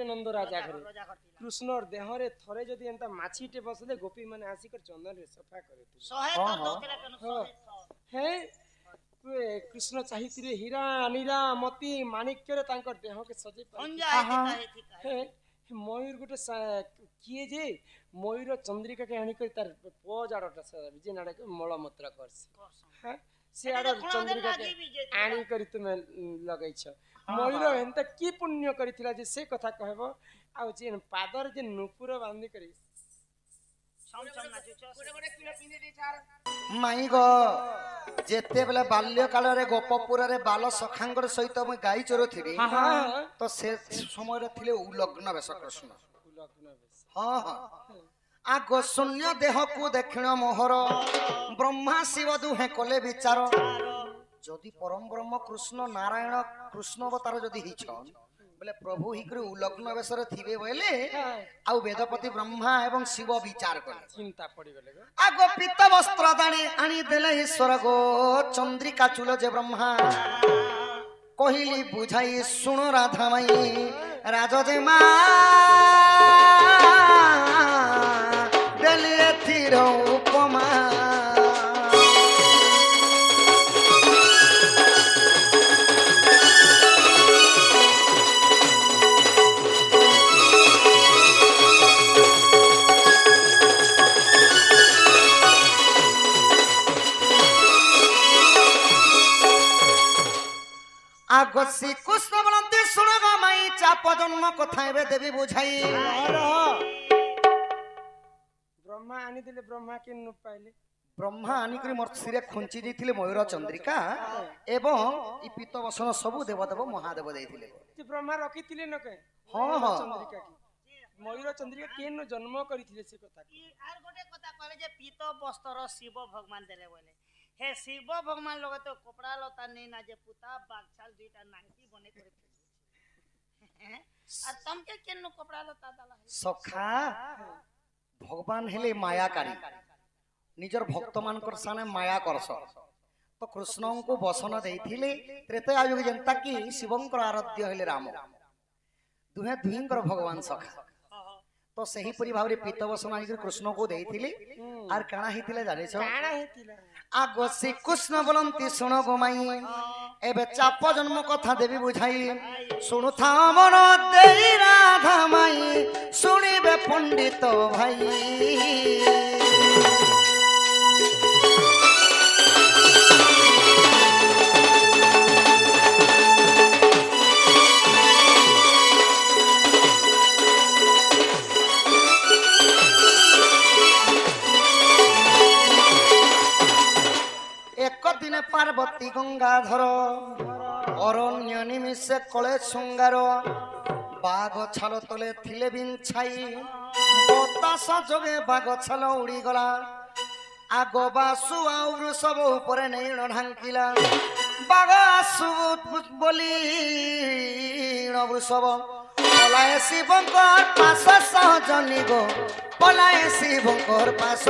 ଥିଲେ ନନ୍ଦ ରାଜା ଘରେ କୃଷ୍ଣର ଦେହରେ ଥରେ ଯଦି ଏନ୍ତା ମାଛିଟେ ବସିଲେ ଗୋପୀ ମାନେ ଆସିକରି ଚନ୍ଦନରେ ସଫା କରିଥିଲେ ହେ କୃଷ୍ଣ ଚାହିଁଥିଲେ ହୀରା ନୀରା ମୋତି ମାଣିକ୍ୟରେ ତାଙ୍କର ଦେହକେ ସଜେଇ ହେ ମୟୂର ଗୋଟେ କିଏ ଯେ ମୟୂର ଚନ୍ଦ୍ରିକାକେ ଆଣିକରି ତାର ପଜାଡ଼ଟା ଯେ ନାଡ଼କେ ମଳମୂତ୍ର କରସି ସେ ଆଡ ଚନ୍ଦ୍ରିକାକେ ଆଣିକରି ତୁମେ ଲଗେଇଛ ମୟୂର ଏନ୍ତା କି ପୁଣ୍ୟ କରିଥିଲା ଯେ ସେ କଥା କହିବ ଆଉ ଯେ ପାଦରେ ଯେ ନୂପୁର ବାନ୍ଧି କରି ମାଇ ଗ ଯେତେବେଳେ ବାଲ୍ୟ କାଳରେ ଗୋପପୁରରେ ବାଲ ସଖାଙ୍କର ସହିତ ମୁଁ ଗାଈ ଚରୁଥିଲି ତ ସେ ସମୟରେ ଥିଲେ ଉଲଗ୍ନ ବେଶ କୃଷ୍ଣ ହଁ ହଁ ଆଗ ଶୂନ୍ୟ ଦେହକୁ ଦକ୍ଷିଣ ମୋହର ବ୍ରହ୍ମା ଶିବ ଦୁହେଁ କଲେ ବିଚାର ଯଦି ପରମ ବ୍ରହ୍ମ କୃଷ୍ଣ ନାରାୟଣ କୃଷ୍ଣ ଅବତାର ଯଦି ହେଇଛନ୍ बोले प्रभु हिकरे उलग्न बेसरे थिबे बोले आउ वेदपति ब्रह्मा एवं शिव विचार कले चिंता पड़ी गले आगो पीत वस्त्र दानी आनी देले ईश्वर गो चंद्रिका चूल जे ब्रह्मा कहिली बुझाई सुनो राधा माई राज जे मा देले थिर उपमा आगो श्री कृष्ण बोलते सुनो गो माई चाप जन्म कथा एबे देवी बुझाई ब्रह्मा आनी दिले ब्रह्मा के न पाइले ब्रह्मा आनी करी मोर सिरे खुंची दिथिले मयूर चंद्रिका एवं इ पीत वसन सब देवदेव महादेव देथिले जे ब्रह्मा रखिथिले न के हां हां चंद्रिका की मयूर चंद्रिका के न जन्म करिथिले से कथा आर गोटे कथा कहले जे पीत वस्त्र शिव भगवान देले बोले हे शिव भगवान लोग तो कपड़ा लता नहीं ना जे पुता बागछाल दुईटा नांगी बने करे और तुम के केनो कपड़ा लता दाला सखा भगवान हेले मायाकारी निजर भक्त मानकर साने माया करस तो कृष्ण को वसन देथिले त्रेता युग जनता की शिवंकर आराध्य हेले राम दुहे दुहिंकर भगवान सखा तो सही परि भावरे पीत वसन आनि कृष्ण को देथिले आर काना हितिले जाने छ काना हितिला आगो श्री कृष्ण बोलंती सुनो गो माई एबे चाप जन्म कथा देवी बुझाई सुनु था मन देई राधा माई सुनिबे पंडित भाई पार्वती गंगाधर अरण्य निमिषे कले शृंगार बाघ छाल तले थिले बिछाई बतास जोगे बाघ छाल उड़ी गला आग बासु आउ सब ऊपर नैण ढांकिला बाघ आसु बोली वृषभ पलाए शिवंकर पास सहजनी गो पलाए शिवंकर पास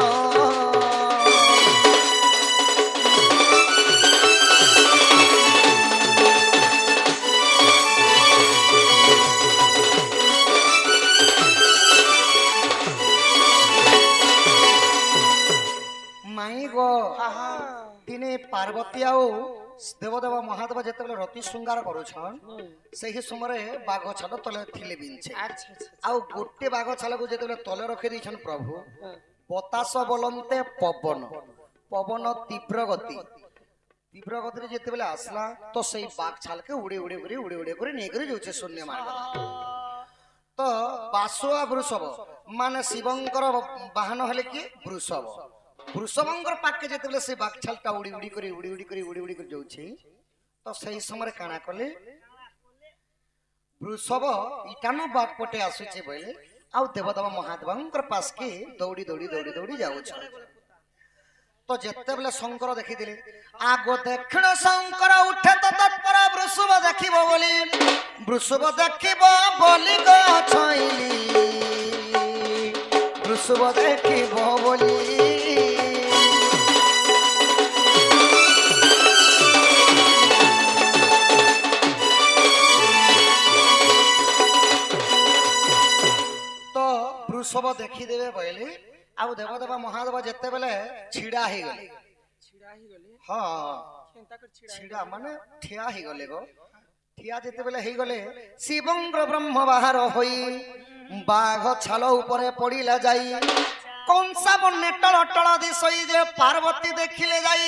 दिने पार्वती आउ देवदेव महादेव जेते रति श्रृंगार करुछन सही समय बाघ छाल तले थिले बिंछे आउ गोटे बाघ छाल को जेते तले रखि दैछन प्रभु बतास बोलंते पवन पवन तीव्र गति रे जेते आसला तो सही बाघ छाल के उड़े उड़े उड़े उड़े उड़े करे नै करे जोचे शून्य मार्ग तो बासुआ वृषभ माने शिवंकर वाहन हेले कि वृषभ वृषभंकर पाके जेते से बागछालटा उड़ी उड़ी करी उड़ी उड़ी करी उड़ी उड़ी कर जाउछि तो सही समय काना कले वृषभ इटानो बाग पटे आसुछि बोले आउ देवदेव महादेवंकर पास के दौड़ी दौड़ी दौड़ी दौड़ी जाउछ तो जेते बेले शंकर देखि दिले आगो दक्षिण शंकर उठे तो तत्पर वृषभ देखिबो बोली वृषभ देखिबो बोली गो छइली वृषभ देखिबो बोली ବୃଷଭ ଦେଖିଦେବେ କହିଲେ ଆଉ ଦେବଦେବା ମହାଦେବ ଯେତେବେଳେ ଛିଡା ହେଇଗଲେ ଛିଡ଼ା ହେଇଗଲେ ହଁ କେନ୍ତା କରି ଛିଡ଼ା ଛିଡା ମାନେ ଠିଆ ହେଇଗଲେ ଗୋ ଠିଆ ଯେତେବେଳେ ହେଇଗଲେ ଶିବଙ୍କର ବ୍ରହ୍ମ ବାହାର ହୋଇ ବାଘ ଛାଲ ଉପରେ ପଡିଲା ଯାଇ କଂସା ବନେ ଟଳ ଟଳ ଦିଶଇ ଯେ ପାର୍ବତୀ ଦେଖିଲେ ଯାଇ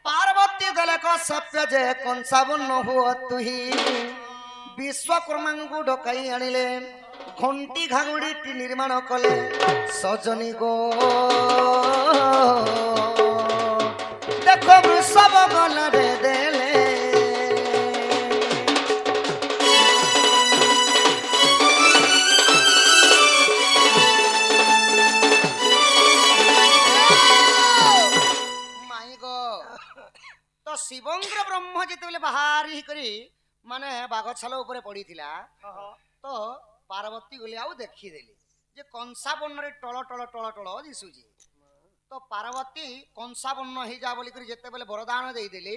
ପାର୍ବତୀ ଦେଲେ କ ସତ୍ୟ ଯେ କଂସା ବନ ହୁଅ ତୁହି ବିଶ୍ୱକର୍ମାଙ୍କୁ ଡକାଇ ଆଣିଲେ ଘଣ୍ଟି ଘାଗୁଡିଟି ନିର୍ମାଣ କଲେ ସଜନୀ ଗୋ ଦେଖ ବୃଷଭ ଗଲାରେ ଦେଲେ ତ ଶିବଙ୍କର ବ୍ରହ୍ମ ଯେତେବେଳେ ବାହାରି କରି ମାନେ ବାଘ ଛାଲ ଉପରେ ପଡିଥିଲା ତ ପାର୍ବତୀ ଗଲେ ଆଉ ଦେଖିଦେଲି ଯେ କଂସା ବର୍ଣ୍ଣରେ ଟଳ ଟଳ ଟଳ ଟଳ ଦିଶୁଛି ତ ପାର୍ବତୀ କଂସା ବର୍ଣ୍ଣ ହେଇଯା ବୋଲିକରି ଯେତେବେଳେ ବରଦାନ ଦେଇଦେଲି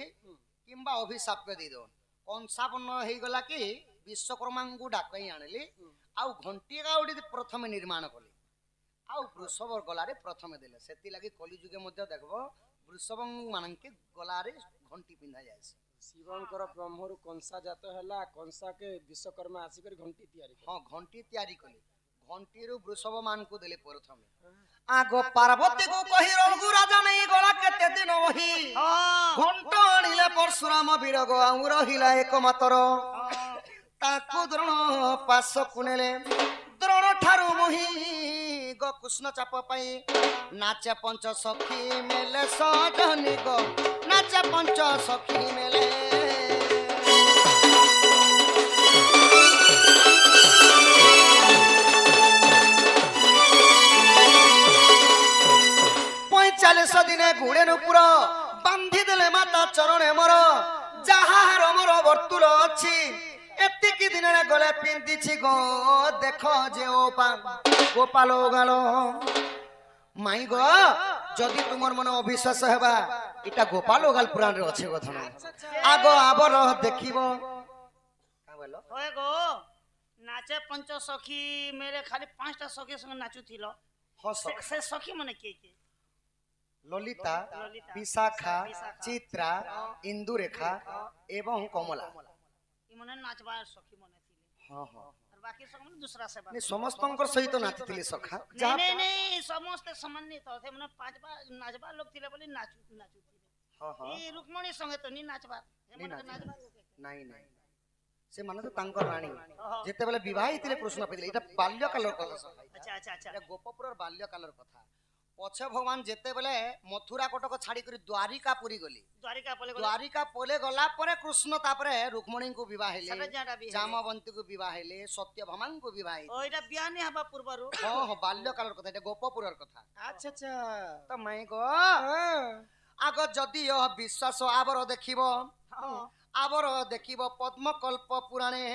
କିମ୍ବା ଅଭିଶାପ ଦେଇଦେବ କଂସା ବର୍ଣ୍ଣ ହେଇଗଲା କି ବିଶ୍ୱକର୍ମାଙ୍କୁ ଡାକଇ ଆଣିଲି ଆଉ ଘଣ୍ଟିକା ଗୋଟେ ପ୍ରଥମେ ନିର୍ମାଣ କଲି ଆଉ ବୃଷଭ ଗଲାରେ ପ୍ରଥମେ ଦେଲେ ସେଥିଲାଗି କଲିଯୁଗେ ମଧ୍ୟ ଦେଖିବ ବୃଷଭ ମାନକେ ଗଲାରେ ଘଣ୍ଟି ପିନ୍ଧା ଯାଏ ଶିବଙ୍କର ବ୍ରହ୍ମରୁ କଂସା ଜାତ ହେଲା କଂସାକେ ବିଶ୍ୱକର୍ମା ଆସିକରି ଘଣ୍ଟି ତିଆରି କଲେ। ହଁ ଘଣ୍ଟି ତିଆରି କଲେ ଘଣ୍ଟିରୁ ବୃଷଭ ମାନଙ୍କୁ ଦେଲେ ପ୍ରଥମେ ଆଗ ପାର୍ବତୀକୁ କହି ରଘୁ ରାଜା ନେଇ ଗଲା କେତେ ଦିନ ବହି ଘଣ୍ଟ ଆଣିଲେ ପରଶୁରାମ ବିରଗ ଆଉ ରହିଲା ଏକମାତ୍ର ତାକୁ ଦ୍ରୋଣ ପାଶକୁ ନେଲେ ଦ୍ରୋଣ ଠାରୁ ମୋହି ଗ କୃଷ୍ଣ ଚାପ ପାଇଁ ନାଚେ ପଞ୍ଚ ସଖୀ ମେଲେ ସଜନୀ ଗ ନାଚେ ପଞ୍ଚ ସଖୀ ମେଲେ ଚାଳିଶ ଦିନେ ଗୁଡେ ନୁପୁର ବାନ୍ଧି ଦେଲେ ମାତା ଚରଣେ ମୋର ଯାହା ମୋର ବର୍ତ୍ତୁଳ ଅଛି ଏତିକି ଦିନରେ ଗଲେ ପିନ୍ଧିଛି ଗో ଦେଖ ଯେ ଗୋପାଳ ଗାଳ ମାଇ ଗ ଯଦି ତୁମର ମନ ଅବିଶ୍ୱାସ ହେବା ଏଟା ଗୋପାଳ ଗାଲ ପୁରାଣରେ ଅଛି କଥା ଆଗ ଆବର ଦେଖିବ ହୋଏ ଗো ନାଚେ ପଞ୍ଚ ସଖୀ মেরে খালি পাঁচটা সখী সঙ্গে নাচুছিল সে সখী মানে কে কে ললিতা বিশাখা চিত্রা ইন্দুরেখা এবং কমলা ইমনে নাচবার সখী মনে ଥିଲେ হ্যাঁ হ্যাঁ আর বাকি সব মানে दूसरा সেবা সমস্তଙ୍କର সহিত নাচিଥିଲେ সখা नहीं नहीं समस्त सम्मानित थे মানে পাঁচবা নাচবার লোক ଥିଲେ বলি নাচুଥିଲେ হ্যাঁ হ্যাঁ এই রুকমণি সঙ্গে তো নি নাচবার এমনে নাচবার নাই নাই সে মানে তো তাঙ্কর রানী যেতেবেলে বিবাহ হইতিলে কৃষ্ণ পাইলে এটা বাল্যকালর কথা সখা আচ্ছা আচ্ছা আচ্ছা এটা গোপপুরর বাল্যকালর কথা পছে ভগবান যেতেবেলে মথুরা কটক ছাড়ি করে দ্বারিকা পুরী গলি দ্বারিকা পলে গলা পরে কৃষ্ণ তাপরে রুক্মণীଙ୍କୁ বিবাহ হেলে জামবন্তীକୁ বিবাহ হেলে সত্যভামাଙ୍କୁ বিবাহ হেলে ওইটা বিয়ানি হবা পূর্বরু হ্যাঁ বাল্যকালর কথা এটা গোপপুরর কথা আচ্ছা আচ্ছা তো মাই গো আগ যদি বিশ্বাস আবর দেখিব আবর দেখিব পদ্মকল্প পুরাণে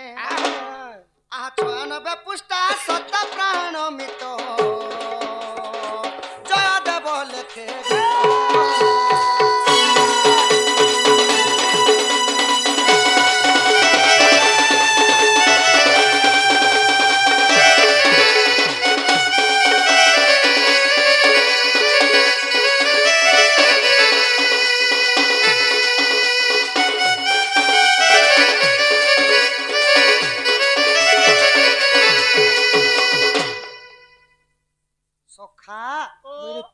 আহা 96 পুষ্টা সত প্রাণ মিত জয় দেব লেখে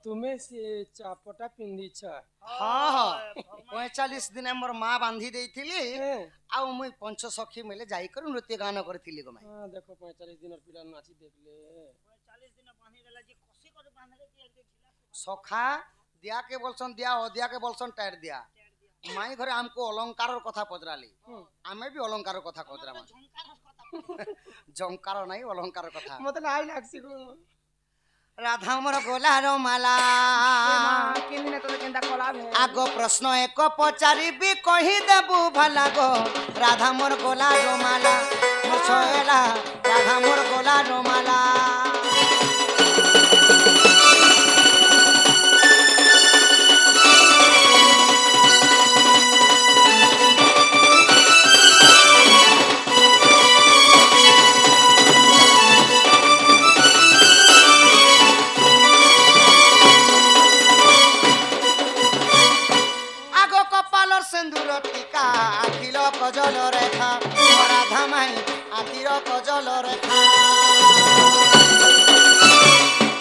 তুমি সে চাপটা পিন্ধিছ হ্যাঁ হ্যাঁ 45 দিনে মোর মা বাঁধি দেইছিলি আউ মুই পঞ্চ সখী মিলে যাই করে নৃত্য গান করছিলি গো মাই হ্যাঁ দেখো 45 দিনের পিলা নাচি দেখলে 45 দিন বাঁধি দেলা যে কষি করে বাঁধলে কি দেখিলা সখা দিয়া কে বলছন দিয়া অদিয়া কে বলছন টাইর দিয়া মাই ঘরে আমকো অলংকারর কথা পজরালি আমি বি অলংকারর কথা পজরামা জংকার নাই অলংকারর কথা মতে লাই লাগছি গো রাধা মোর গোলার মালা কিনে তো কেনটা কলাবে আগ প্রশ্ন এক পচারিবি কহি দেবু ভালা গো রাধা মোর গোলার মালা মোর ছয়লা রাধা মোর গোলার মালা রেখা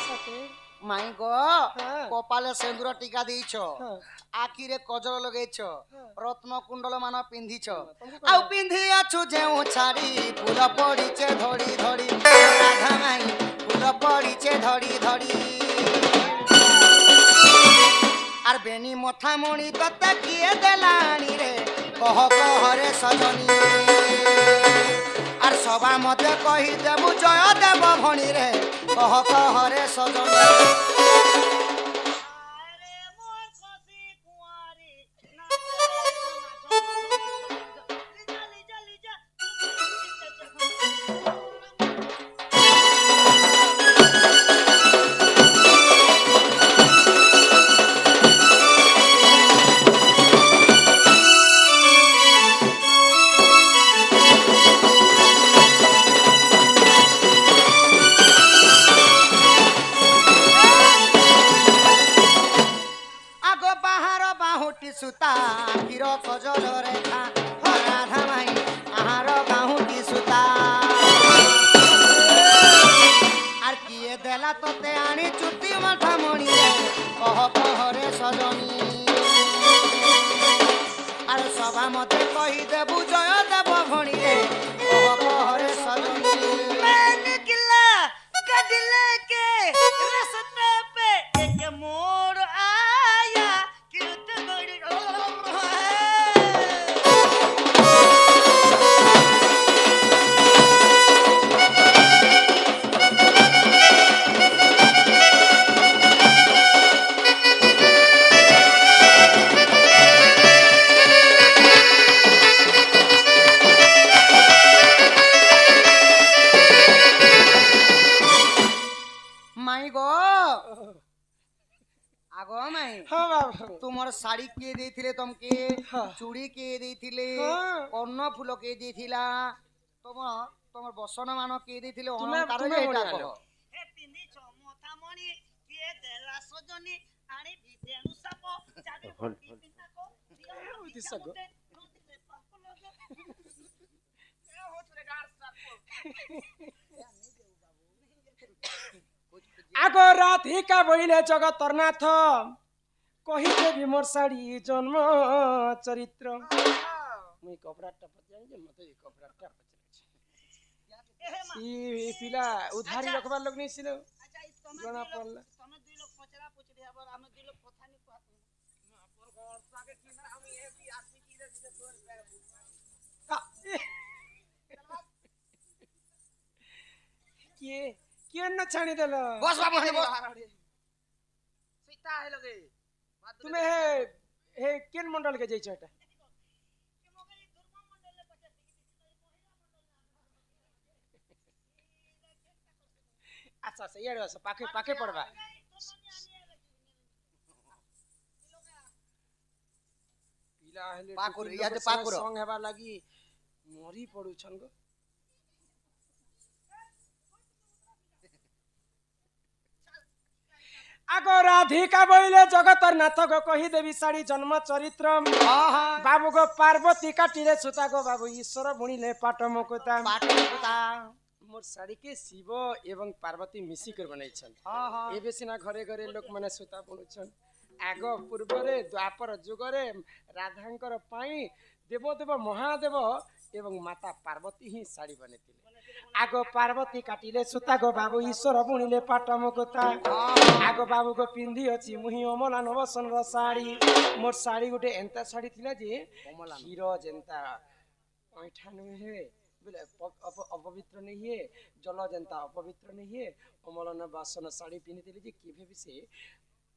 সতে মাই গো হ্যাঁ। কপালে সিঁদুর টিকা দিয়েছ হ্যাঁ। আখিরে কজল লগাইছ রত্ন কুণ্ডল মান পিঁধিছ ତମକୁ ଆଉ ପିନ୍ଧି ଅଛୁ ଯେଉଁ ଛାଡ଼ି ଫୁଲ ପଡ଼ିଛେ ଧଡ଼ି ଧଡ଼ି ରାଧା ମାଇ ଫୁଲ ପଡ଼ିଛେ ଧଡ଼ି ଧଡ଼ି আর বেনি মথা মণি ততে কিয়ে দেলানি রে কহ কহরে সজনী আর সবা মতে কহি দেবু জয় দেব ভণী রে কহ কহরে সজনী আরে মোর কসি কুঁয়ারি নাচে লিজা লিজা লিজা আগ বাহার বাহুটি সুতা আখির কজল রেখা রাধা মাই আহার বাহুটি সুতা আর কিয়ে দেলা তোতে আনি চুটি মাথা মণি রে কহ কহরে সজনী আর সভা মতে কহি দেবু জয় দেব ভণী রে কহ কহরে সজনী मैं निकला गाड़ी लेके रास्ते पे एक मोड़ आया कित गड़ी মাই গো আগ মাই ହଁ ବାବୁ ତୁମର ଶାଢୀ କିଏ ଦେଇଥିଲେ ତମକେ ହଁ। ଚୁଡ଼ି କିଏ ଦେଇଥିଲେ ହଁ। କର୍ଣ୍ଣ ଫୁଲ କିଏ ଦେଇଥିଲା ତମର ବସନ ମାନ କିଏ ଦେଇଥିଲେ ତୁମେ- ଅଳଙ୍କାର ତୁମେ ଏଇଟା ବଢିଆ କହ ଲୋ। ଏ ପିନ୍ଧିଛ ମଥାମଣି କିଏ ଦେଲା ସଜনী ଆଣି ଭିତେଣୁ ସାପ ଚାବି ବଟି ପିନ୍ଧାକ ଦିଅ ଦିଶା ଗୋ। ଗୋଟେ ନଦୀରେ ପାପ ଲଗେ ଏ ହୋତରେ ଗାର ସାପ আগ রাধিকা বইলে জগতর নাথ কহিদেবি মোর শাড়ি জন্ম চরিত্র মুই কপড়াটা পচাই যে মতে এই কপড়াটা পচাইছি ই পিলা উধারি রখবার লোক নেই ছিল আচ্ছা তুমি জনা পড়লা তুমি দুই লোক পচরা পচরি আবার আমি দুই লোক কথা নি কহ পর ঘর সাকে কি না আমি এসি আসি কি রে দিতে তোর কিয়ে কিয়ে না ছাড়ি দেল বস বাবু হানি বস सीता है लगे তুমি হে হে কেন মন্ডল কে যাইছ এটা আচ্ছা আচ্ছা ইয়ার আচ্ছা পাখে পাখে পড়বা পিলা হেলে পাকুর, টুকুর ইয়াতে লোকের পাকুর। সঙ্গ হেবার লাগি মরি পড়ুছন গো আগ রাধিকা বইলে জগতর নাথ গো কহি দেবী শাড়ি জন্ম চরিত্র বাবু গো পার্বতী কাটিলে সুতা গো বাবু ঈশ্বর বুଣିলে পাট মুকুতা মোর শাড়িকে শিব এবং পার্বতী মিশিকি বনাইছেন ଏବେ ସିନା ଘରେ ଘରେ ଲୋକମାନେ ସୂତା ବୁଣୁଛନ୍ ଆଗ ପୂର୍ବରେ ଦ୍ୱାପର ଯୁଗରେ ରାଧାଙ୍କର ପାଇଁ ଦେବଦେବ ମହାଦେବ ଏବଂ ମାତା ପାର୍ବତୀ ହିଁ ଶାଢ଼ୀ ବନେଇଥିଲେ ଆଗ ପାର୍ବତୀ କାଟିଲେ ସୂତା ଗୋ ବାବୁ ଈଶ୍ୱର ବୁଣିଲେ ପାଟ ମୁକୁତା ଆଗ ବାବୁ ଗୋ ପିନ୍ଧି ଅଛି ମୁହିଁ ଅମଲା ନବସନର ଶାଢ଼ୀ ମୋର ଶାଢ଼ୀ ଗୋଟେ ଏନ୍ତା ଶାଢ଼ୀ ଥିଲା ଯେ କ୍ଷୀର ଯେନ୍ତା ଅଇଠା ନୁହେଁ बोले अपवित्र नहीं है जल जनता अपवित्र नहीं है अमलन बासन साड़ी पिंधि जे केभे भी से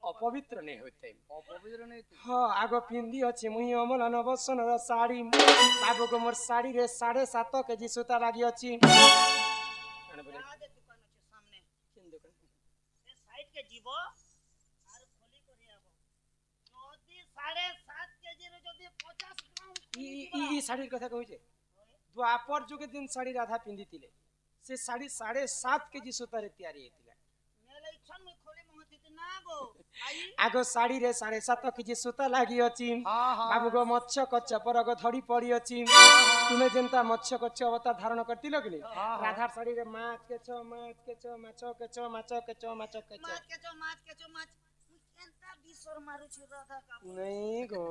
अपवित्र नहीं होते अपवित्र नहीं हाँ आगो पिंधि अच्छे मुही अमलन बासन साड़ी बाबू को मोर साड़ी रे 7.5 केजी सूता लागी अछि बोले दे दुकान আছে সামনে केन दुकान এ সাইড কে দিব আর খলি করে আবো নদী 7.5 কেজি রে যদি 50 গ্রাম ई साड़ी कथा कहू जे द्वापर जुगे दिन साड़ी राधा पिंधिथिले से साड़ी 7.5 केजी सूता रे तैयारी हेतिला मेले इच्छन में खोली महती ना गो आई आगो शाड़ी रे 7.5 केजी सूता लागी अछि हाँ हाँ बाबू गो मत्स्य कच्च परग धड़ी पड़ी अछि तुमे जेंता मत्स्य कच्च अवतार धारण करतिलो कि राधा शाड़ी रे माछ के छो माछ के छो माछ केनता बिसर मारू छी राधा का नहीं गो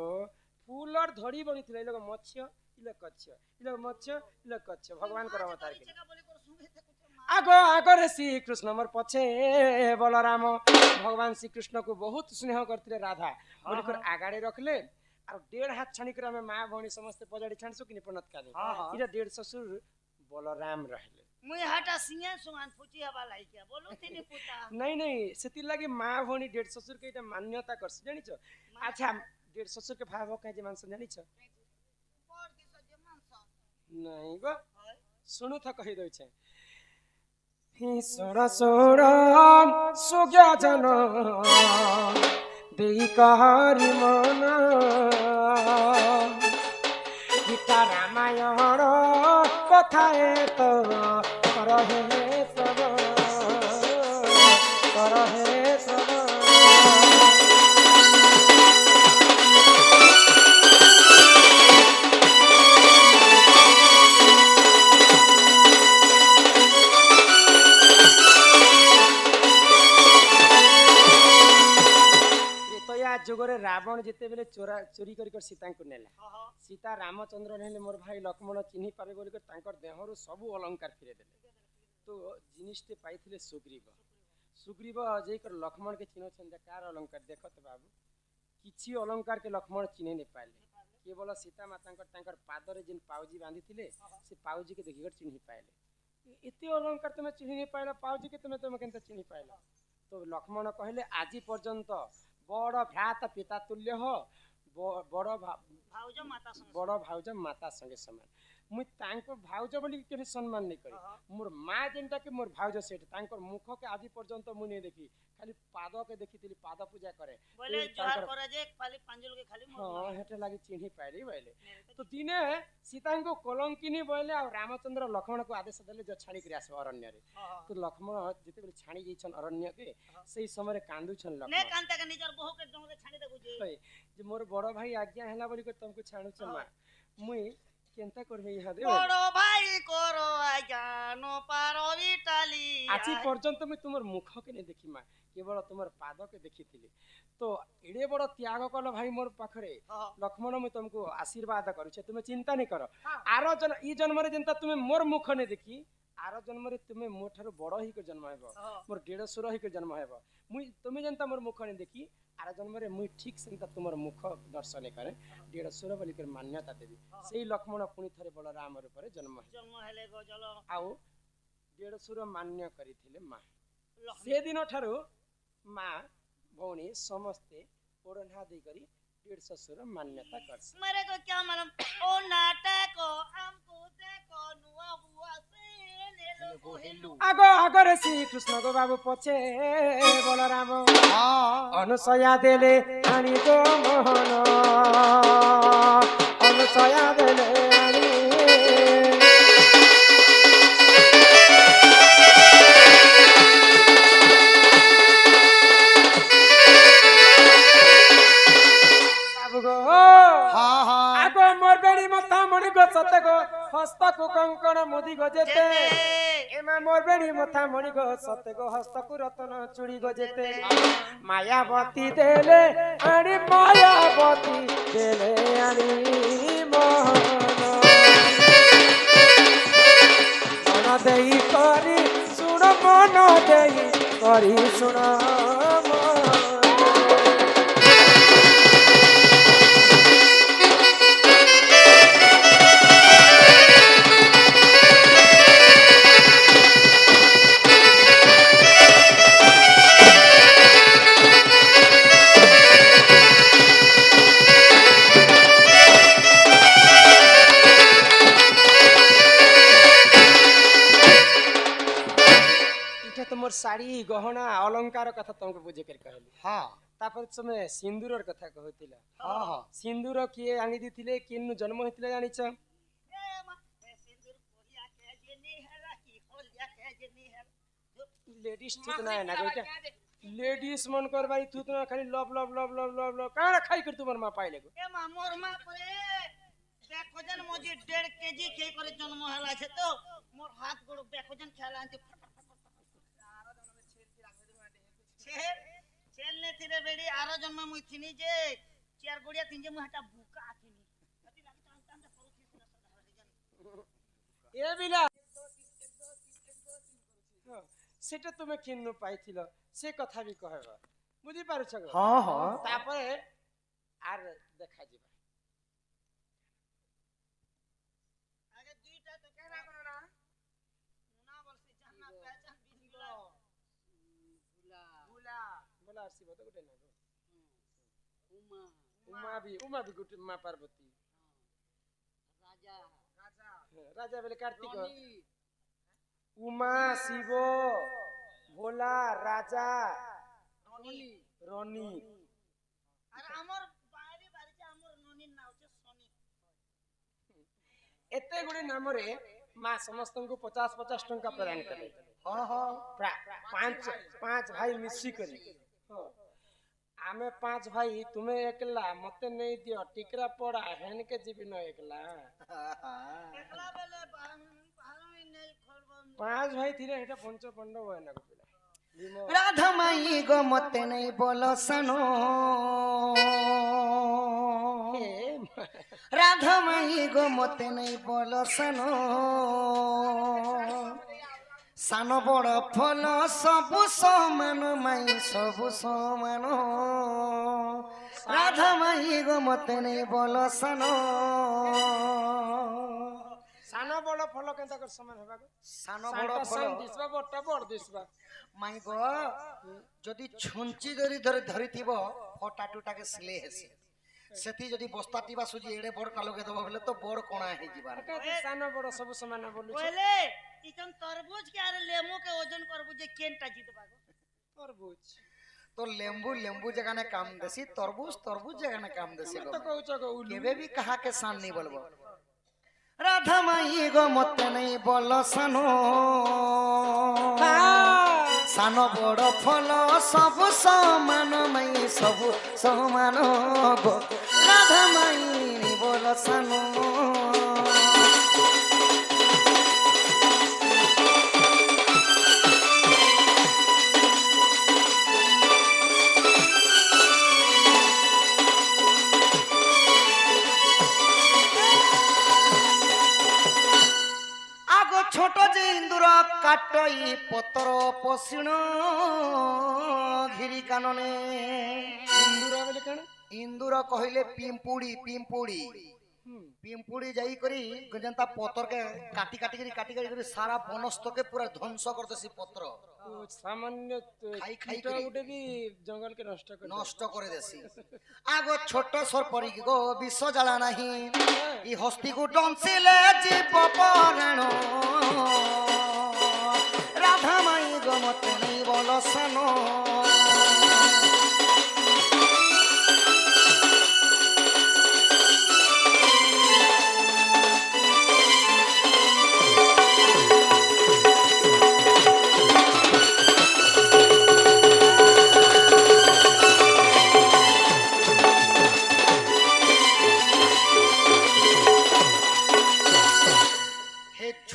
फूल और धड़ी बनी थिले लोग मत्स्य इले कच्च इले मत्स्य इले कच्च भगवान कर अवतार के बोले कर सुने थे कुछ आगो आगो रे श्री कृष्ण मोर पछे बलराम भगवान श्री कृष्ण को बहुत स्नेह करथिले राधा बोले कर आगाड़े रखले और 1.5 हाथ छानी कर हमें मां भौणी समस्त पजाड़ी छानसु कि निपनत का इरा 1.5 ससुर बलराम रहले मुई हटा सिंहे सुमान फुची हवा लाई क्या बोलू थिनी पुता नहीं सेति लागि मां भौणी 1.5 ससुर के इटा मान्यता करस जानि छ अच्छा 1.5 ससुर के भाव कहे जे मानस जानि छ बोर दिस जे मानस नहीं गो सुनु था कहि दउ छै सरसोर सुज्ञा जन देई कहारी मन गीता रामायण कथाए तो करहे सब जुगरे रावण जिते बेले चोरी कर सीता को नेला सीता रामचंद्र नेले मोर भाई लक्ष्मण चिन्ही पारे बोली कर तांकर देहरु सबु अलंकार फिरे देले तो जिनिसटे पाइथिले सुग्रीव जे कर लक्ष्मण के चिन्ह छन कार अलंकार देखत बाबू किछि अलंकार के लक्ष्मण चिन्हे नै पाइले केवल सीता माता तांकर पादरे जिन पाउजी बांधी थिले से पाउजी के देखि कर चिन्ही पाइले एते अलंकार तमे चिन्ही नै पाइला पाउजी के तमे केनता चिन्ही पाइला तो लक्ष्मण कहले आजि पर्यंत बड़ भ्रात पिता तुल्य हो बड़ भाउज माता संगे समान मुई तांको भाउज बोली के सम्मान नहीं करी मोर मां जेनटा के मोर भाउज सेठ तांकर मुख के आजि पर्यंत मुई नहीं देखी खाली पाद के देखिथिली पाद पूजा करे बोले जोहार करे जे खाली पांजुल के खाली हां हेटे लागि चिन्ही पाइली बोले तो दिने सीता को कलंकिनी बोले और रामचंद्र लक्ष्मण को आदेश देले जो छाणी के आस अरण्य रे तो लक्ष्मण जेते बेले छाणी जइछन अरण्य के सेही समय कांदु छन लक्ष्मण ने कांता के निजर बहु के डोंगे छाणी देखु जे मोर बड़ भाई आज्ञा हैला बोली के तुमको छाणु छ मा मुई केनता करबे यहाँ दे बड़ भाई करो आज्ञा नो पारो विटाली आछि पर्यंत मैं तुमर मुख के नहीं देखी मा केवल तुमर पाद के देखिथिली तो एडे बड़ त्याग कल भाई मोर पाखरे लक्ष्मण मैं तुमको आशीर्वाद करू छे तुमे चिंता नहीं करो आरो जन ई जन्म रे जनता तुमे मोर मुख ने देखी आरो जन्म रे तुमे मोठारो बड़ ही के जन्म हेबो मोर 150 ही के जन्म हेबो मुई तुमे जनता मोर मुख ने देखी आरो जन्म रे मुई ठीक सेंता तुमर मुख दर्शन करे 150 बोली कर मान्यता देबी सेही लक्ष्मण पुनी थरे बलराम रूप रे जन्म हेले गजल आउ 150 मान्य करिथिले मां से दिन ठारू मां भौणी समस्ते ओरना दे करी 150 मान्यता करस मरे को क्या मालूम ओ नाटक हमको देखो नुआ बुआ से ले लो हेलू आगो रे श्री कृष्ण गो बाबू पछे बलराम अनुसया देले आनी गो मोहन अनुसया देले आनी सत्य गो हस्त को कंकण मोदी गो जेते एमा मोर बेणी मथा मणि गो सत्य गो हस्त को रतन चूड़ी गो जेते मायावती देले आनी मायावती देले आनी मोहन मन देई करी सुन मन देई करी सुन साड़ी गहना अलंकार कथा तुमको बुझे कर कहली हां तापर समय सिंदूरर कथा कहतिला हां सिंदूर किए आनी दिथिले किन्नु जन्म होतिले जानि छ सिंदूर कोरिया के जे नहीं है की खोलिया के जे नहीं है लेडीज ठीक ना है ना बेटा लेडीज मन कर भाई तू तो खाली love love love love love love काना खाई कर तुम्हार माँ पाइले को ए मा मोर मा करे देखो जन मोजी 1.5 केजी के करे जन्म हला छे तो मोर हाथ गोड़ देखो जन खेला आंती छेल ने थिरे बेडी आरो जन्म मुई थिनी जे चार गोड़िया थिन जे मुई हटा बुका थिनी अति लागे टाम टाम से परोखी ए बिला সেটা তুমি কিন্নু পাইছিল সে কথা বি কহবা বুঝি পারছ গো হ্যাঁ হ্যাঁ তারপরে আর দেখা যাবে আগে দুইটা তো কেনা করো না মুনা বলছি জানা পেছন বিদিলা বুলা বুলা আসিব তো গুটে না গো উমা উমা বি গুটে মা পার্বতী রাজা রাজা বলে কার্তিক উমা শিব ভোলা রাজা রনি আর আমার বাড়ি বাড়িতে আমার ননির নাম হচ্ছে সনি এতে গুড়ি নামরে মা সমস্তଙ୍କୁ 50-50 ଟଙ୍କା ପ୍ରଦାନ କଲେ ହଁ ହଁ ପାଞ୍ଚ ଭାଇ ମିଶି କରି ଆମେ 5 ଭାଇ ତୁମେ একলা মতে নেই দিও টিকরা পড়া হেনকে জীবি ন একলা একলা বেলে ভালোই নেই খরব 5 ভাই থিরে এটা পঞ্চ পাণ্ডব হয় না গোপিলা রাধা মাই গো মতে নেই বলো সানো রাধা মাই গো মতে নেই বলো সানো সানো বড় ফল সবু সমান মাই সবু সমান রাধা মাই গো মতে নেই বলো সানো সানো বড় ফল কেনতা কর সমান হবা গো সানো বড় ফল দিসবা বড়টা বড় দিসবা মাই গো যদি ছুঞ্চি ধরি ধরে ধরিথিব ফটা টুটাকে সিলে হেসি সেতি যদি বস্তাটি বা সুজি এড়ে বড় কালকে দেব বলে তো বড় কোণা হয়ে যাবার সানো বড় সব সমান বলু বলে ইতন তরবুজ কে আর লেমু কে ওজন করবু যে কেনটা জিতবা গো তরবুজ তো লেম্বু লেম্বু जगह काम देसी तरबूज तरबूज जगह काम देसी তো কউছ গো উলু केबे भी कहा के सान नहीं बोलबो राधा माई गो मत नहीं बोलो सानो सानो बड़ फल सब समान माई सब समान गो राधा माई नहीं बोलो सानो ছোট যে ইন্দুর কাটই পতর পশিণ ঘিরি কাননে ইন্দুরা বলে কেন ইন্দুর কহিলে পিম্পুড়ি পিম্পুড়ি পিম্পুড়ি যাই করি যেন্তা পতর কে কাটি কাটি করি সারা বনস্তকে পুরা ধ্বংস করতেছি পত্র সামান্য খাই খাই কীট উঠে বি জঙ্গল কে নষ্ট করে দেছি আগ ছোট সরপরি গো বিষ জ্বালা নাহি ই হস্তি গু ডনসিলে জীব পরাণ রাধা মাই গো মতে নেই বল সানো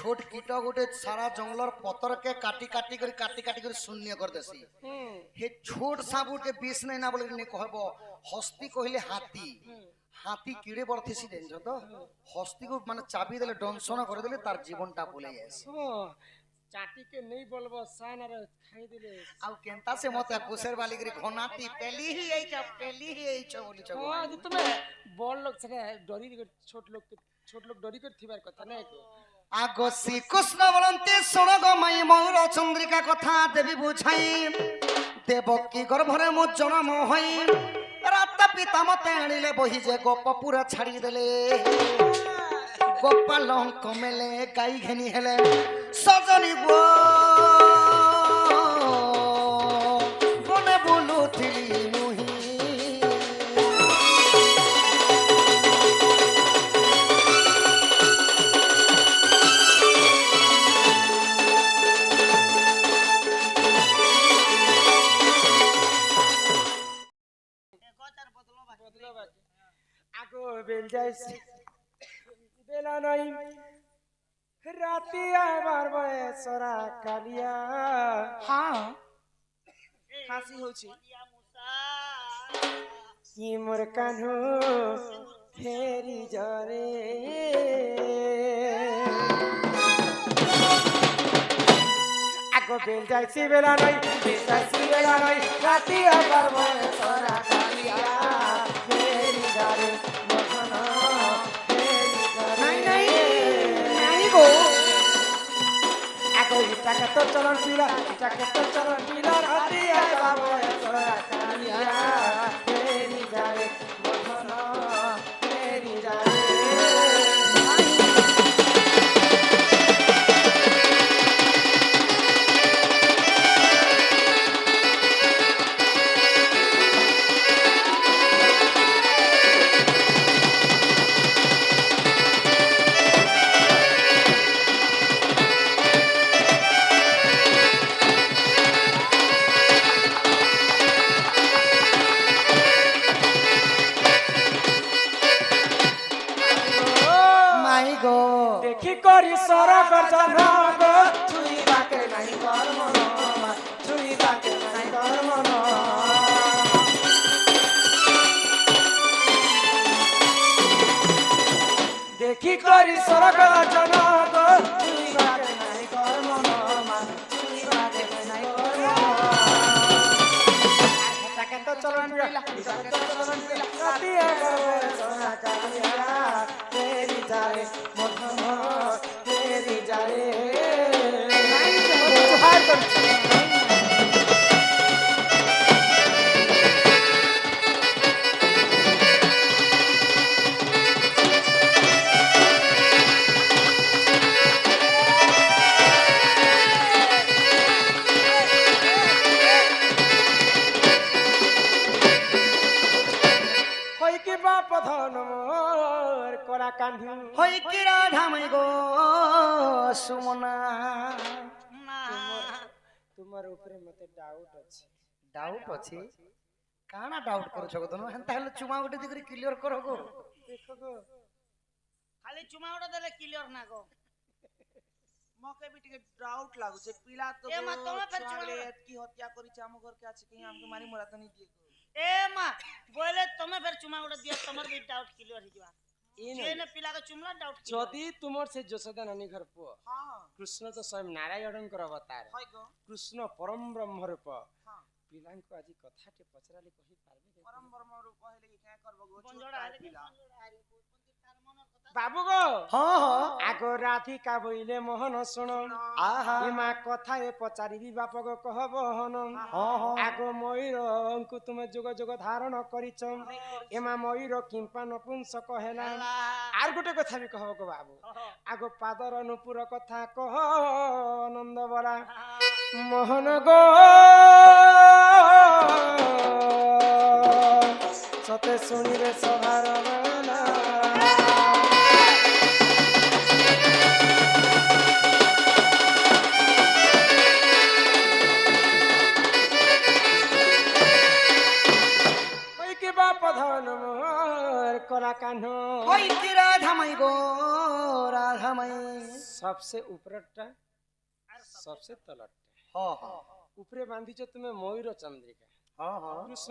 छोट कीट गोटे सारा जंगलर पतर के काटी काटी कर शून्य कर देसी हे छोट साबुर के बीस नहीं ना बोले नहीं कहबो हस्ती कहले हाथी हाथी कीड़े बरथिसी देन तो हस्ती को माने चाबी देले डंसन कर देले तार जीवनटा भूले जायसी चाटी के नहीं बोलबो सान और खाई देले आउ केनता से मते कुसेर वाली करी घनाती पहली ही आई छ बोली छ हां जे तुमे बड़ लोग से डरी छोट लोग डरी कर थिबार कथा नै को आगो श्री कृष्ण बोलते सुन गो माई मोर चंद्रिका कथा देवी बुझाई देवकी गर्भरे मो जन्म होई रात पिता मते आनिले बही जे गोपपुर छाड़ी देले गोपालंक मेले गाई घेनी हेले सजनी गो बने बोलुथिली मुही বেল যাইছে বেলা নাই রাতি আবার বয়সরা কালিয়া হ্যাঁ খাসি হচ্ছে কলিয়া মুসা কি মোর কানু ফেরি জরে আগো বেল যাইছি বেলা নাই বেল যাইছি বেলা নাই রাতি আবার বয়সরা কালিয়া ফেরি জরে মখন ফেরি জরে নাই নাই গো আগো ইটাকে তো চলন পিলা ইটাকে তো চলন পিলা রাতি আবার বয়সরা কালিয়া ফেরি জরে মখন ফেরি জরে মাই গো দেখি করি সরগ জনগ ছুই বাকে নাই কর্ম ছুই বাকে নাই কর্ম দেখি করি সরগ জনগ ছুই বাকে নাই কর্ম ছুই বাকে নাই কর্ম টাকা তো চলন পিলা টাকা তো চলন পিলা রাতি আগর সোনা কালিয়া তেরি যায় মধন তেরি যায় নাই জোহার করছি হই কি বাপ ধন মোর করা কান্ধু হই কি রাধা মাই গো সুমনা মা তোমার উপরে মতে ডাউট আছে ডাউট আছে কানা ডাউট করছ গো তুমি হেন তাহলে চুমা গোটে দিকরি ক্লিয়ার করো গো দেখো গো খালি চুমা ওটা দেলে ক্লিয়ার না গো মকে भी टिके डाउट लागुचे पिला तो ए मां, तोमे फेर छुआले चुमा- एतकी हत्या करिचे हम घर के আছে कि हमके मारी मोरा तो नहीं दिए गो ए মা বলে তুমি ফের চুমা ওটা দিও তোমার বি ডাউট ক্লিয়ার হই যাবা এই যে না পিলাকে চুমলা ডাউট যদি তোমার সে যশোদা নানী ঘর পুଅ हां কৃষ্ণ তো স্বয়ং নারায়ণଙ୍କର ଅବତାର हाय गो କୃଷ୍ଣ ପରମ ବ୍ରହ୍ମ ରୂପ हां ପିଲାଙ୍କୁ ଆଜି କଥାଟେ ପଚରାଲି କହିପାରିବେ परम ब्रह्म रूप कहले कि क्या करबो गो বঞ্জড়া छोटा আইলে पिला তার মনের কথা বাবু গো হ্যাঁ হ্যাঁ আগ রাধিকা বইলে মোহন শুণ আহা এমা কথায়ে পচারিবি বাপগ কহব হন হ্যাঁ হ্যাঁ আগ ময়ূরଙ୍କୁ ତୁମେ ଯୁଗ ଯୁଗ ଧାରଣ କରିଛ ଏମା ମୟୂର କିମ୍ପା ନପୁଂସକ ହେଲା আর ଗୋଟେ କଥା ବି କହବ ଗো ବାବୁ ଆଗ ପାଦର ନୁପୁର କଥା କହ ନନ୍ଦ ବରା ମୋହନ গো সতে শুনিবে সভার বেলা ওই কি বাপ ধন মোর করা কান হই কি রাধা মাই গো রাধা মাই सबसे ऊपरটা सबसे तलटটা হ্যাঁ হ্যাঁ উপরে বাঁধিছ তুমি ময়ূর চন্দ্রিকা হ্যাঁ হ্যাঁ কৃষ্ণ